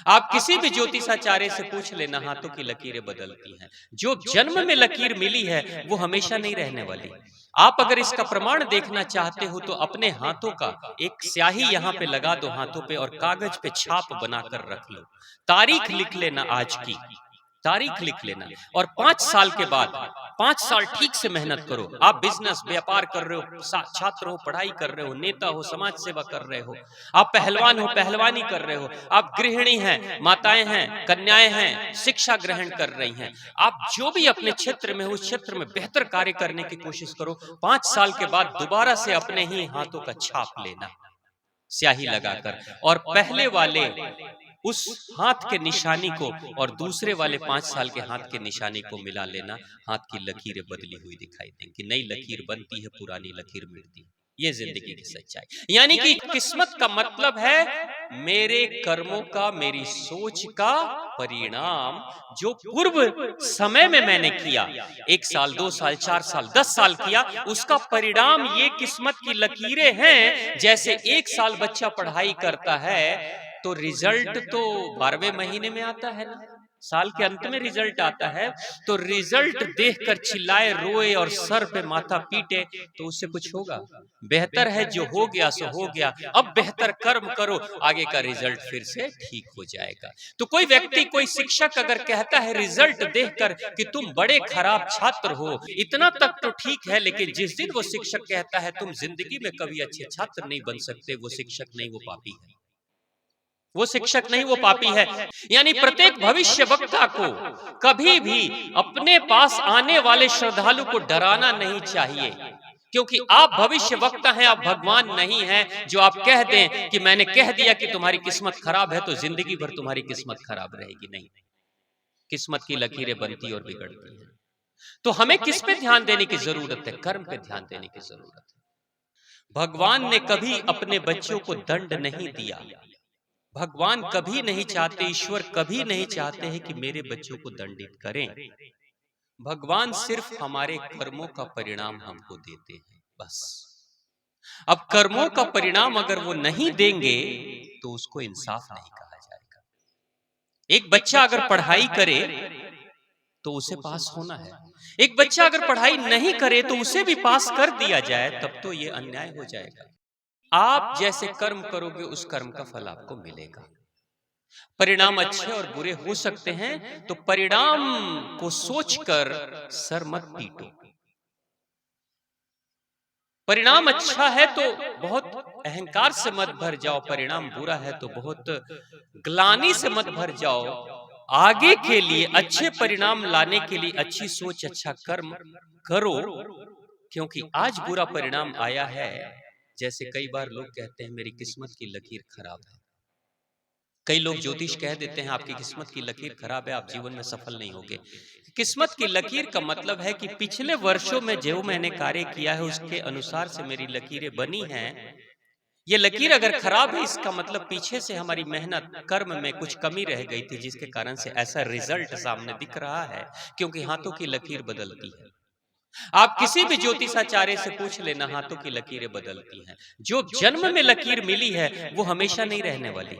आप किसी भी ज्योतिषाचार्य से पूछ लेना, हाथों की लकीरें बदलती हैं। जो जन्म में लकीर मिली है वो हमेशा नहीं रहने वाली। आप अगर इसका प्रमाण देखना चाहते हो तो अपने हाथों का एक स्याही यहाँ पे लगा दो हाथों पे, और कागज पे छाप बनाकर रख लो। तारीख लिख लेना, आज की तारीख लिख लेना, और 5 साल के बाद 5 साल ठीक से मेहनत करो। आप बिजनेस व्यापार कर रहे हो, छात्र हो, पढ़ाई कर रहे हो, नेता हो, समाज सेवा कर रहे हो, आप पहलवान हो, पहलवानी कर रहे हो, आप गृहिणी हैं, माताएं हैं, कन्याएं हैं, शिक्षा ग्रहण कर रही हैं, आप जो भी अपने क्षेत्र में हो उस क्षेत्र में बेहतर कार्य करने की कोशिश करो। 5 साल के बाद दोबारा से अपने ही हाथों का छाप लेना स्याही लगाकर, और पहले वाले उस हाथ के निशानी को और दूसरे वाले 5 साल के हाथ के निशानी को मिला लेना। हाथ की लकीरें बदली हुई दिखाई देंगी, नई लकीर बनती है, पुरानी लकीर मिटती है। ये जिंदगी की सच्चाई। यानी कि किस्मत का मतलब है मेरे कर्मों का, मेरी सोच का परिणाम, जो पूर्व समय में मैंने किया, 1 साल, 2 साल, 4 साल, 10 साल किया, उसका परिणाम ये किस्मत की लकीरें हैं। जैसे 1 साल बच्चा पढ़ाई करता है तो रिजल्ट तो 12वें महीने में आता है ना, साल के अंत में रिजल्ट आता है। तो रिजल्ट देखकर चिल्लाए, रोए और सर पे माथा पीटे तो उससे कुछ होगा? बेहतर है जो हो गया सो हो गया, अब बेहतर कर्म करो, आगे का रिजल्ट फिर से ठीक हो जाएगा। तो कोई व्यक्ति, कोई शिक्षक अगर कहता है रिजल्ट देखकर कि तुम बड़े खराब छात्र हो, इतना तक तो ठीक है, लेकिन जिस दिन वो शिक्षक कहता है तुम जिंदगी में कभी अच्छे छात्र नहीं बन सकते, वो शिक्षक नहीं, वो पापी है। वो शिक्षक नहीं, वो पापी है। यानी प्रत्येक भविष्य वक्ता को कभी भी अपने पास आने वाले श्रद्धालु को डराना नहीं चाहिए, क्योंकि आप भविष्य वक्ता हैं, आप भगवान नहीं हैं जो आप कह दें कि मैंने कह दिया कि तुम्हारी किस्मत खराब है तो जिंदगी भर तुम्हारी किस्मत खराब रहेगी। नहीं, किस्मत की लकीरें बनती और बिगड़ती हैं। तो हमें किस पे ध्यान देने की जरूरत है? कर्म पे ध्यान देने की जरूरत है। भगवान ने कभी अपने बच्चों को दंड नहीं दिया। भगवान कभी नहीं चाहते, ईश्वर कभी नहीं चाहते हैं कि मेरे बच्चों को दंडित करें। भगवान सिर्फ हमारे कर्मों का परिणाम हमको देते हैं, बस। अब कर्मों का परिणाम अगर वो नहीं देंगे तो उसको इंसाफ नहीं कहा जाएगा। एक बच्चा अगर पढ़ाई करे तो उसे पास होना है, एक बच्चा अगर पढ़ाई नहीं करे तो उसे भी पास कर दिया जाए, तब तो ये अन्याय हो जाएगा। आप जैसे कर्म करोगे उस कर्म का फल आपको मिलेगा। परिणाम अच्छे और बुरे हो सकते हैं, तो परिणाम को सोचकर सर मत पीटो। परिणाम अच्छा है तो बहुत अहंकार से मत भर जाओ, परिणाम बुरा है तो बहुत ग्लानि से मत भर जाओ। आगे के लिए अच्छे परिणाम लाने के लिए अच्छी सोच, अच्छा कर्म करो, क्योंकि आज बुरा परिणाम आया है। जैसे कई बार लोग कहते हैं मेरी किस्मत की लकीर खराब है। कई लोग ज्योतिष कह देते हैं आपकी किस्मत की लकीर खराब है, आप जीवन में सफल नहीं होंगे। किस्मत की लकीर का मतलब है कि पिछले वर्षों में जो मैंने कार्य किया है उसके अनुसार से मेरी लकीरें बनी हैं। ये लकीर अगर खराब है, इसका मतलब पीछे से हमारी मेहनत, कर्म में कुछ कमी रह गई थी, जिसके कारण से ऐसा रिजल्ट सामने दिख रहा है। क्योंकि हाथों की लकीर बदलती है। आप किसी भी ज्योतिषाचार्य से पूछ लेना, हाथों की लकीरें बदलती हैं। जो जन्म में लकीर मिली है वो हमेशा नहीं रहने वाली।